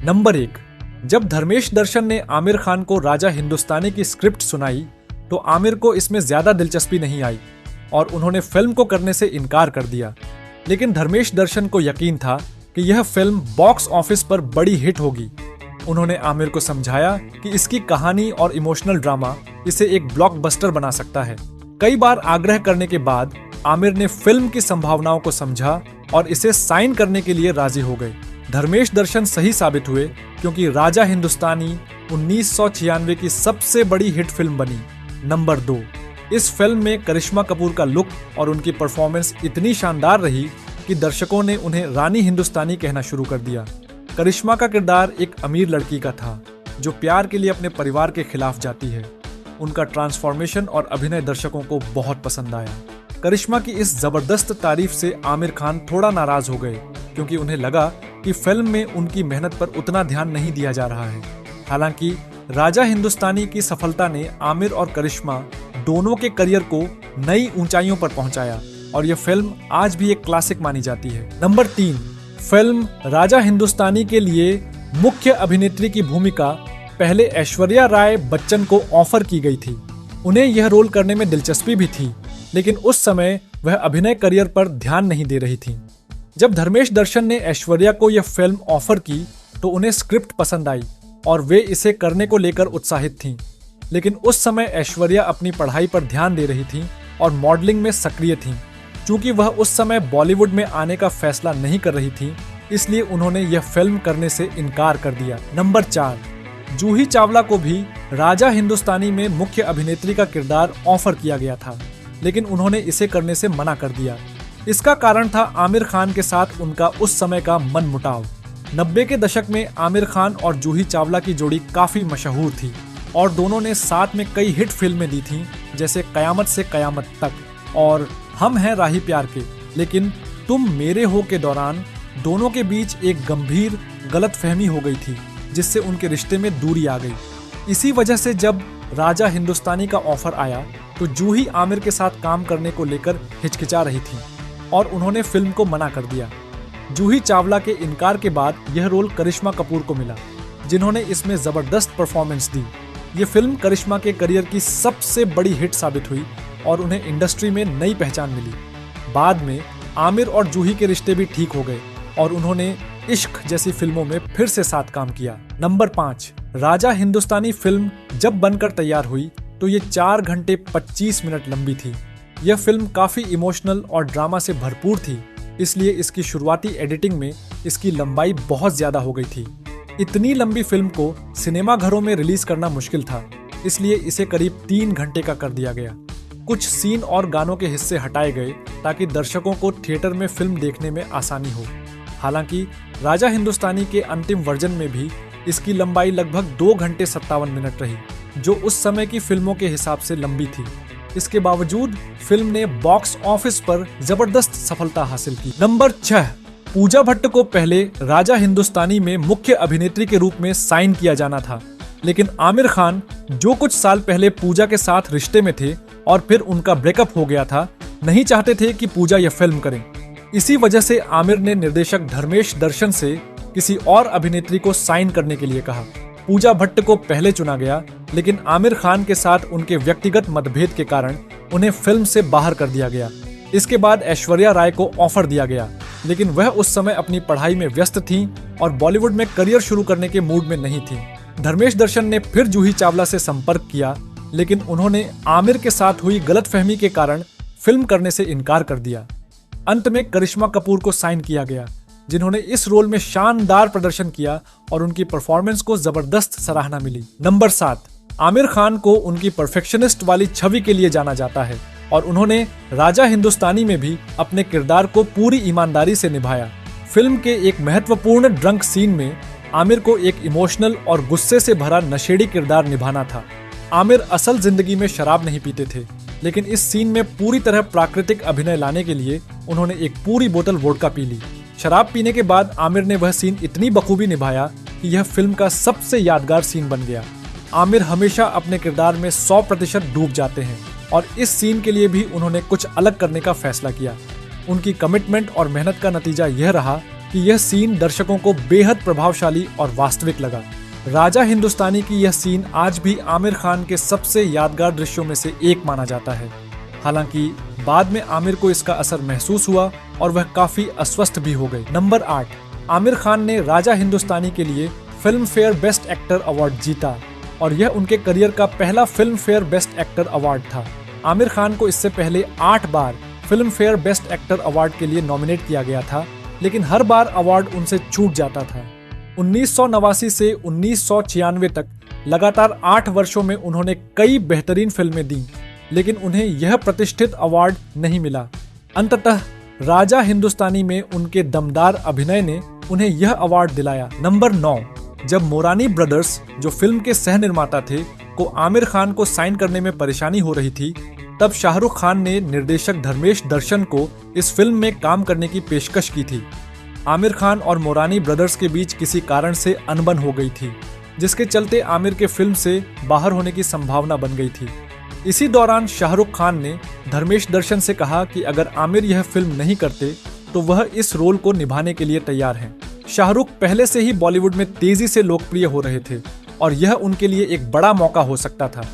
Number 1, जब धर्मेश दर्शन ने आमिर खान को राजा हिंदुस्तानी की स्क्रिप्ट सुनाई तो आमिर को इसमें ज्यादा दिलचस्पी नहीं आई और उन्होंने फिल्म को करने से इनकार कर दिया। लेकिन धर्मेश दर्शन को यकीन था कि यह फिल्म बॉक्स ऑफिस पर बड़ी हिट होगी। उन्होंने आमिर को समझाया कि इसकी कहानी और इमोशनल ड्रामा इसे एक ब्लॉकबस्टर बना सकता है। कई बार आग्रह करने के बाद आमिर ने फिल्म की संभावनाओं को समझा और इसे साइन करने के लिए राजी हो गए। धर्मेश दर्शन सही साबित हुए क्योंकि राजा हिंदुस्तानी 1996 की सबसे बड़ी हिट फिल्म बनी। नंबर 2, इस फिल्म में करिश्मा कपूर का लुक और उनकी परफॉर्मेंस इतनी शानदार रही कि दर्शकों ने उन्हें रानी हिंदुस्तानी कहना शुरू कर दिया। करिश्मा का किरदार एक अमीर लड़की का था जो प्यार के लिए अपने परिवार के खिलाफ जाती है। उनका ट्रांसफॉर्मेशन और अभिनय दर्शकों को बहुत पसंद आया। करिश्मा की इस जबरदस्त तारीफ से आमिर खान थोड़ा नाराज हो गए क्योंकि उन्हें लगा कि फिल्म में उनकी मेहनत पर उतना ध्यान नहीं दिया जा रहा है। हालांकि राजा हिंदुस्तानी की सफलता ने आमिर और करिश्मा दोनों के करियर को नई ऊंचाइयों पर पहुंचाया और यह फिल्म आज भी एक क्लासिक मानी जाती है। नंबर 3, फिल्म राजा हिंदुस्तानी के लिए मुख्य अभिनेत्री की भूमिका पहले ऐश्वर्या राय बच्चन को ऑफर की गई थी। उन्हें यह रोल करने में दिलचस्पी भी थी, लेकिन उस समय वह अभिनय करियर पर ध्यान नहीं दे रही थी। जब धर्मेश दर्शन ने ऐश्वर्या को यह फिल्म ऑफर की तो उन्हें स्क्रिप्ट पसंद आई और वे इसे करने को लेकर उत्साहित थीं। लेकिन उस समय ऐश्वर्या अपनी पढ़ाई पर ध्यान दे रही थी और मॉडलिंग में सक्रिय थीं। चूंकि वह उस समय बॉलीवुड में आने का फैसला नहीं कर रही थी, इसलिए उन्होंने यह फिल्म करने से इनकार कर दिया। नंबर 4, जूही चावला को भी राजा हिंदुस्तानी में मुख्य अभिनेत्री का किरदार ऑफर किया गया था, लेकिन उन्होंने इसे करने से मना कर दिया। इसका कारण था आमिर खान के साथ उनका उस समय का मनमुटाव। 90 के दशक में आमिर खान और जूही चावला की जोड़ी काफी मशहूर थी और दोनों ने साथ में कई हिट फिल्में दी थीं, जैसे कयामत से कयामत तक और हम हैं राही प्यार के। लेकिन तुम मेरे हो के दौरान दोनों के बीच एक गंभीर गलतफहमी हो गई थी, जिससे उनके रिश्ते में दूरी आ गई। इसी वजह से जब राजा हिंदुस्तानी का ऑफर आया तो जूही आमिर के साथ काम करने को लेकर हिचकिचा रही थी और उन्होंने फिल्म को मना कर दिया। जूही चावला के इनकार के बाद यह रोल करिश्मा कपूर को मिला, जिन्होंने इसमें जबरदस्त परफॉर्मेंस दी। ये फिल्म करिश्मा के करियर की सबसे बड़ी हिट साबित हुई और उन्हें इंडस्ट्री में नई पहचान मिली। बाद में आमिर और जूही के रिश्ते भी ठीक हो गए और उन्होंने इश्क जैसी फिल्मों में फिर से साथ काम किया। नंबर 5, राजा हिंदुस्तानी फिल्म जब बनकर तैयार हुई तो ये 4 घंटे 25 मिनट लंबी थी। यह फिल्म काफी इमोशनल और ड्रामा से भरपूर थी, इसलिए इसकी शुरुआती एडिटिंग में इसकी लंबाई बहुत ज्यादा हो गई थी। इतनी लंबी फिल्म को सिनेमा घरों में रिलीज करना मुश्किल था, इसलिए इसे करीब 3 घंटे का कर दिया गया। कुछ सीन और गानों के हिस्से हटाए गए ताकि दर्शकों को थिएटर में फिल्म देखने में आसानी हो। हालांकि राजा हिंदुस्तानी के अंतिम वर्जन में भी इसकी लंबाई लगभग 2 घंटे 57 मिनट रही, जो उस समय की फिल्मों के हिसाब से लंबी थी। इसके बावजूद फिल्म ने बॉक्स ऑफिस पर जबरदस्त सफलता हासिल की। नंबर 6, पूजा भट्ट को पहले राजा हिंदुस्तानी में मुख्य अभिनेत्री के रूप में साइन किया जाना था, लेकिन आमिर खान, जो कुछ साल पहले पूजा के साथ रिश्ते में थे और फिर उनका ब्रेकअप हो गया था, नहीं चाहते थे कि पूजा यह फिल्म करें। इसी वजह से आमिर ने निर्देशक धर्मेश दर्शन से किसी और अभिनेत्री को साइन करने के लिए कहा। पूजा भट्ट को पहले चुना गया, लेकिन आमिर खान के साथ उनके व्यक्तिगत मतभेद के कारण उन्हें फिल्म से बाहर कर दिया गया। इसके बाद ऐश्वर्या राय को ऑफर दिया गया, लेकिन वह उस समय अपनी पढ़ाई में व्यस्त थीं और बॉलीवुड में करियर शुरू करने के मूड में नहीं थीं। धर्मेश दर्शन ने फिर जूही चावला से संपर्क किया, लेकिन उन्होंने आमिर के साथ हुई गलतफहमी के कारण फिल्म करने से इनकार कर दिया। अंत में करिश्मा कपूर को साइन किया गया, जिन्होंने इस रोल में शानदार प्रदर्शन किया और उनकी परफॉर्मेंस को जबरदस्त सराहना मिली। नंबर 7, आमिर खान को उनकी परफेक्शनिस्ट वाली छवि के लिए जाना जाता है और उन्होंने राजा हिंदुस्तानी में भी अपने किरदार को पूरी ईमानदारी से निभाया। फिल्म के एक महत्वपूर्ण ड्रंक सीन में आमिर को एक इमोशनल और गुस्से से भरा नशेड़ी किरदार निभाना था। आमिर असल जिंदगी में शराब नहीं पीते थे, लेकिन इस सीन में पूरी तरह प्राकृतिक अभिनय लाने के लिए उन्होंने एक पूरी बोतल वोडका पी ली। शराब पीने के बाद आमिर ने वह सीन इतनी बखूबी निभाया कि यह फिल्म का सबसे यादगार सीन बन गया। आमिर हमेशा अपने किरदार में 100% डूब जाते हैं और इस सीन के लिए भी उन्होंने कुछ अलग करने का फैसला किया। उनकी कमिटमेंट और मेहनत का नतीजा यह रहा कि यह सीन दर्शकों को बेहद प्रभावशाली और वास्तविक लगा। राजा हिंदुस्तानी की यह सीन आज भी आमिर खान के सबसे यादगार दृश्यों में से एक माना जाता है। हालांकि बाद में आमिर को इसका असर महसूस हुआ और वह काफी अस्वस्थ भी हो गए। नंबर 8, आमिर खान ने राजा हिंदुस्तानी के लिए Filmfare best actor award जीता और यह उनके करियर का पहला Filmfare best actor award था। आमिर खान को इससे पहले 8 बार Filmfare best actor award के लिए नॉमिनेट किया गया था, लेकिन हर बार अवार्ड उनसे छूट जाता था। 1989 से 1996 तक लगातार 8 वर्षों में उन्होंने कई बेहतरीन फिल्में दी, लेकिन उन्हें यह प्रतिष्ठित अवार्ड नहीं मिला। अंततः राजा हिंदुस्तानी में उनके दमदार अभिनय ने उन्हें यह अवार्ड दिलाया। नंबर 9, जब मोरानी ब्रदर्स, जो फिल्म के सह निर्माता थे, को आमिर खान को साइन करने में परेशानी हो रही थी, तब शाहरुख खान ने निर्देशक धर्मेश दर्शन को इस फिल्म में काम करने की पेशकश की थी। आमिर खान और मोरानी ब्रदर्स के बीच किसी कारण से अनबन हो गई थी, जिसके चलते आमिर के फिल्म से बाहर होने की संभावना बन गई थी। इसी दौरान शाहरुख खान ने धर्मेश दर्शन से कहा कि अगर आमिर यह फिल्म नहीं करते तो वह इस रोल को निभाने के लिए तैयार हैं। शाहरुख पहले से ही बॉलीवुड में तेजी से लोकप्रिय हो रहे थे और यह उनके लिए एक बड़ा मौका हो सकता था।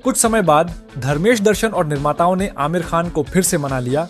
कुछ समय बाद धर्मेश दर्शन और निर्माताओं ने आमिर खान को फिर से मना लिया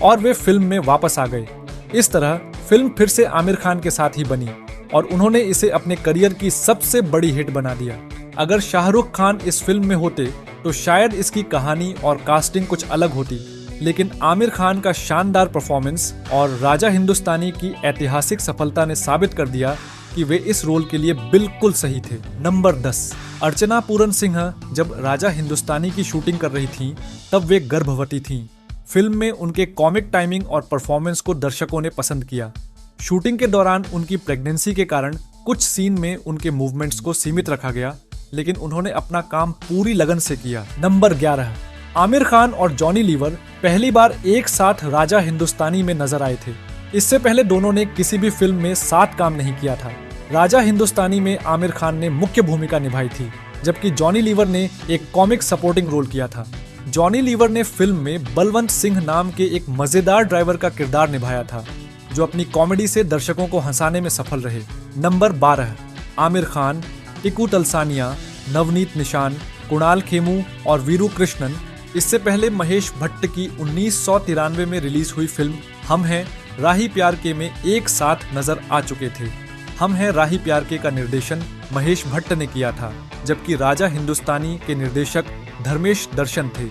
और वे फिल्म में वापस आ गए। इस तरह फिल्म फिर से आमिर खान के साथ ही बनी और उन्होंने इसे अपने करियर की सबसे बड़ी हिट बना दिया। अगर शाहरुख खान इस फिल्म में होते तो शायद इसकी कहानी और कास्टिंग कुछ अलग होती, लेकिन आमिर खान का शानदार परफॉर्मेंस और राजा हिंदुस्तानी की ऐतिहासिक सफलता ने साबित कर दिया कि वे इस रोल के लिए बिल्कुल सही थे। नंबर 10, अर्चना पूरन सिंह जब राजा हिंदुस्तानी की शूटिंग कर रही थीं, तब वे गर्भवती थीं। फिल्म में उनके कॉमिक टाइमिंग और परफॉर्मेंस को दर्शकों ने पसंद किया। शूटिंग के दौरान उनकी प्रेगनेंसी के कारण कुछ सीन में उनके मूवमेंट्स को सीमित रखा गया, लेकिन उन्होंने अपना काम पूरी लगन से किया। नंबर 11, आमिर खान और जॉनी लीवर पहली बार एक साथ राजा हिंदुस्तानी में नजर आए थे। इससे पहले दोनों ने किसी भी फिल्म में साथ काम नहीं किया था। राजा हिंदुस्तानी में आमिर खान ने मुख्य भूमिका निभाई थी, जबकि जॉनी लीवर ने एक कॉमिक सपोर्टिंग रोल किया था। जॉनी लीवर ने फिल्म में बलवंत सिंह नाम के एक मजेदार ड्राइवर का किरदार निभाया था, जो अपनी कॉमेडी से दर्शकों को हंसाने में सफल रहे। नंबर 12, आमिर खान, टिकू तलसानिया, नवनीत निशान, कुणाल खेमू और वीरू कृष्णन इससे पहले महेश भट्ट की 1993 में रिलीज हुई फिल्म हम हैं राही प्यार के में एक साथ नजर आ चुके थे। हम हैं राही प्यार के का निर्देशन महेश भट्ट ने किया था, जबकि राजा हिंदुस्तानी के निर्देशक धर्मेश दर्शन थे।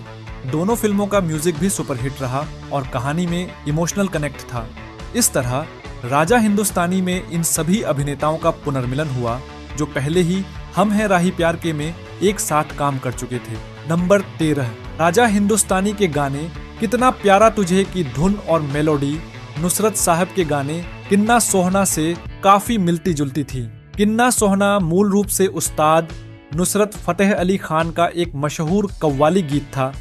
दोनों फिल्मों का म्यूजिक भी सुपरहिट रहा और कहानी में इमोशनल कनेक्ट था। इस तरह राजा हिंदुस्तानी में इन सभी अभिनेताओं का पुनर्मिलन हुआ, जो पहले ही हम हैं राही प्यार के में एक साथ काम कर चुके थे। नंबर 13, राजा हिंदुस्तानी के गाने कितना प्यारा तुझे की धुन और मेलोडी नुसरत साहब के गाने किन्ना सोहना से काफी मिलती जुलती थी। किन्ना सोहना मूल रूप से उस्ताद नुसरत फतेह अली खान का एक मशहूर कव्वाली गीत था,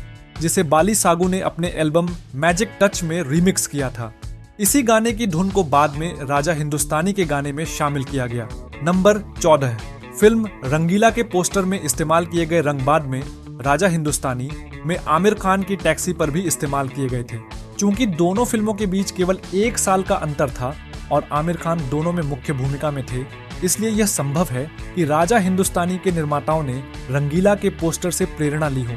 जिसे बाली सागू ने अपने एल्बम मैजिक टच में रीमिक्स किया था। इसी गाने की धुन को बाद में राजा हिंदुस्तानी के गाने में शामिल किया गया। नंबर 14, फिल्म रंगीला के पोस्टर में इस्तेमाल किए गए रंग बाद में राजा हिंदुस्तानी में आमिर खान की टैक्सी पर भी इस्तेमाल किए गए थे। चूंकि दोनों फिल्मों के बीच केवल 1 साल का अंतर था और आमिर खान दोनों में मुख्य भूमिका में थे, इसलिए यह संभव है कि राजा हिंदुस्तानी के निर्माताओं ने रंगीला के पोस्टर से प्रेरणा ली हो।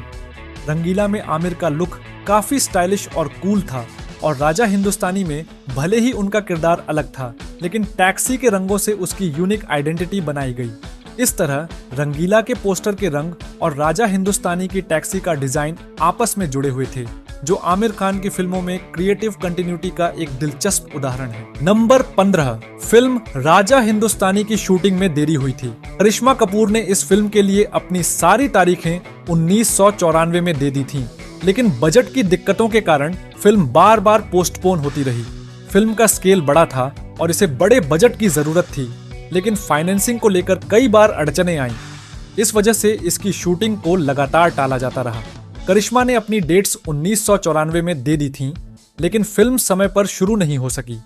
रंगीला में आमिर का लुक काफी स्टाइलिश और कूल था और राजा हिंदुस्तानी में भले ही उनका किरदार अलग था, लेकिन टैक्सी के रंगों से उसकी यूनिक आइडेंटिटी बनाई गई। इस तरह रंगीला के पोस्टर के रंग और राजा हिंदुस्तानी की टैक्सी का डिजाइन आपस में जुड़े हुए थे, जो आमिर खान की फिल्मों में क्रिएटिव कंटिन्यूटी का एक दिलचस्प उदाहरण है। नंबर 15, फिल्म राजा हिंदुस्तानी की शूटिंग में देरी हुई थी। करिश्मा कपूर ने इस फिल्म के लिए अपनी सारी तारीखें 1994 में दे दी थीं, लेकिन बजट की दिक्कतों के कारण फिल्म बार बार पोस्टपोन होती रही। फिल्म का स्केल बड़ा था और इसे बड़े बजट की जरूरत थी, लेकिन फाइनेंसिंग को लेकर कई बार अड़चनें आईं। इस वजह से इसकी शूटिंग को लगातार टाला जाता रहा। करिश्मा ने अपनी डेट्स 1994 में दे दी थीं, लेकिन फिल्म समय पर शुरू नहीं हो सकी।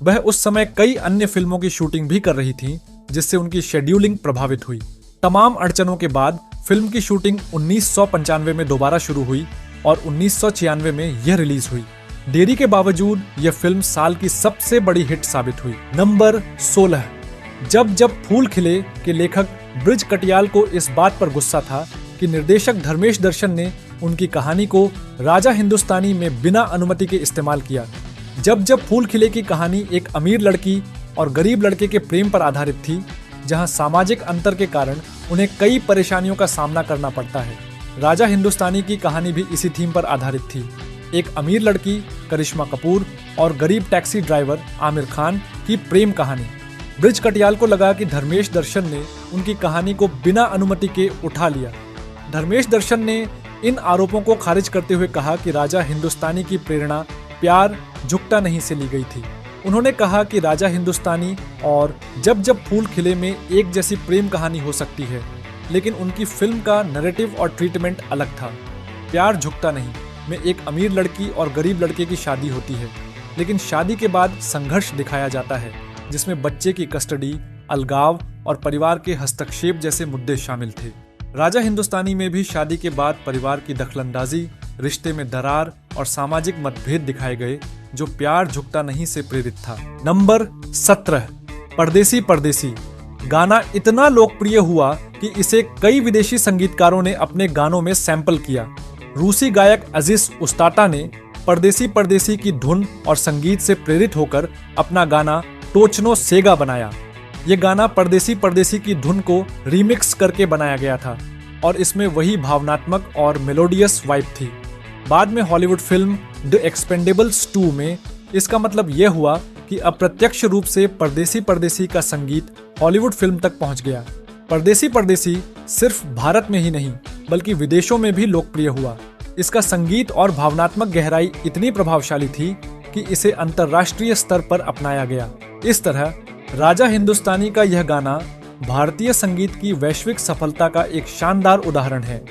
वह उस समय कई अन्य फिल्मों की शूटिंग भी कर रही थीं, जिससे उनकी शेड्यूलिंग प्रभावित हुई। तमाम अड़चनों के बाद फिल्म की शूटिंग 1995 में दोबारा शुरू हुई और 1996 में यह रिलीज हुई। देरी के बावजूद यह फिल्म साल की सबसे बड़ी हिट साबित हुई। नंबर 16, जब जब फूल खिले के लेखक ब्रिज कटियाल को इस बात पर गुस्सा था कि निर्देशक धर्मेश दर्शन ने उनकी कहानी को राजा हिंदुस्तानी में बिना अनुमति के इस्तेमाल किया। जब जब फूल खिले की कहानी एक अमीर लड़की और गरीब लड़के के प्रेम पर आधारित थी, जहां सामाजिक अंतर के कारण उन्हें कई परेशानियों का सामना करना पड़ता है। राजा हिंदुस्तानी की कहानी भी इसी थीम पर आधारित थी। एक अमीर लड़की करिश्मा कपूर और गरीब टैक्सी ड्राइवर आमिर खान की प्रेम कहानी। ब्रिज कटियाल को लगा कि धर्मेश दर्शन ने उनकी कहानी को बिना अनुमति के उठा लिया। धर्मेश दर्शन ने इन आरोपों को खारिज करते हुए कहा कि राजा हिंदुस्तानी की प्रेरणा प्यार झुकता नहीं से ली गई थी। उन्होंने कहा कि राजा हिंदुस्तानी और जब जब फूल खिले में एक जैसी प्रेम कहानी हो सकती है, लेकिन उनकी फिल्म का नैरेटिव और ट्रीटमेंट अलग था। प्यार झुकता नहीं में एक अमीर लड़की और गरीब लड़के की शादी होती है, लेकिन शादी के बाद संघर्ष दिखाया जाता है, जिसमें बच्चे की कस्टडी, अलगाव और परिवार के हस्तक्षेप जैसे मुद्दे शामिल थे। राजा हिंदुस्तानी में भी शादी के बाद परिवार की दखलंदाजी, रिश्ते में दरार और सामाजिक मतभेद दिखाए गए, जो प्यार झुकता नहीं से प्रेरित था। नंबर 17, परदेसी परदेसी गाना इतना लोकप्रिय हुआ कि इसे कई विदेशी संगीतकारों ने अपने गानों में सैंपल किया। रूसी गायक अजीज उस्ताता ने परदेसी परदेसी की धुन और संगीत से प्रेरित होकर अपना गाना टोचनो सेगा बनाया। ये गाना परदेसी परदेसी की धुन को रीमिक्स करके बनाया गया था और इसमें वही भावनात्मक और मेलोडियस वाइब थी। बाद में हॉलीवुड फिल्म द एक्सपेंडेबल्स 2 में इसका मतलब यह हुआ कि अप्रत्यक्ष रूप से परदेसी परदेसी का संगीत हॉलीवुड फिल्म तक पहुंच गया। परदेसी परदेसी सिर्फ भारत में ही नहीं बल्कि विदेशों में भी लोकप्रिय हुआ। इसका संगीत और भावनात्मक गहराई इतनी प्रभावशाली थी कि इसे अंतर्राष्ट्रीय स्तर पर अपनाया गया। इस तरह राजा हिंदुस्तानी का यह गाना भारतीय संगीत की वैश्विक सफलता का एक शानदार उदाहरण है।